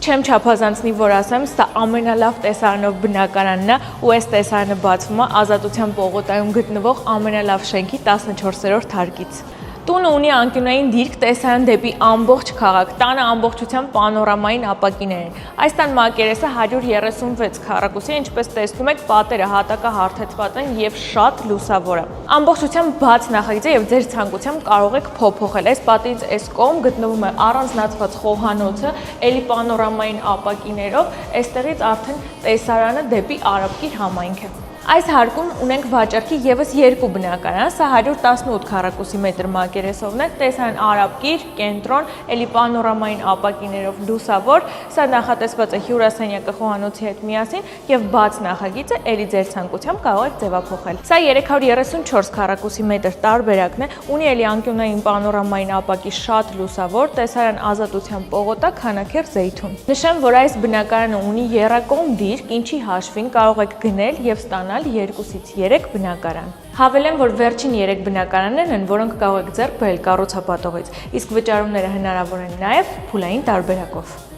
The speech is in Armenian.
Չեմ չափազանցնի, որ ասեմ, սա ամենալավ տեսարանով բնակարանն է ու այս տեսարանը բացվում է Ազատության պողոտայում գտնվող ամենալավ շենքի 14-րդ հարկից։ Տունը ունի անկյունային դիրք տեսարան դեպի ամբողջ քաղաք, տանը ամբողջությամբ պանորամային ապակիներ են։ Այս տան մակերեսը 136 քառակուսի, ինչպես տեսնում եք, պատերը հատակը հարթեցված են եւ շատ լուսավոր է։ Ամբողջությամբ բաց նախագիծ է եւ ձեր ցանկությամբ կարող եք փոփոխել։ Այս պատից այս կողմ գտնվում է առանձնացված խոհանոցը, էլի պանորամային ապակիներով, այստեղից արդեն տեսարանը դեպի Արաբկիր համայնքը։ Այս հարկում ունենք վաճառքի եւս երկու բնակարան, սա 118 քառակուսի մետր մակերեսովն է, տեսարան Արաբկիր, կենտրոն, էլի պանորամային ապակիներով լուսավոր, սա նախատեսված է հյուրասենյակը խոհանոցի հետ միասին եւ բաց նախագիծը էլի ձեր ցանկությամբ կարող եք ձևափոխել։ Սա 334 քառակուսի մետր տարբերակն է, ունի էլի անկյունային պանորամային ապակի շատ լուսավոր, տեսարան Ազատության պողոտա, Քանաքեռ, Զեյթուն։ Նշեմ, որ այս բնակարանը ունի եռակողմ դիրք, ինչի հաշվին կարող եք գնել եւ ստանալ 2-ից 3 բնակարան։ Հավելեմ, որ վերջին 3 բնակարաններն են, որոնք կարող եք ձեռք բերել կառուցապատողից, իսկ վճարումները հնարավոր են նաև փուլային տարբերակով։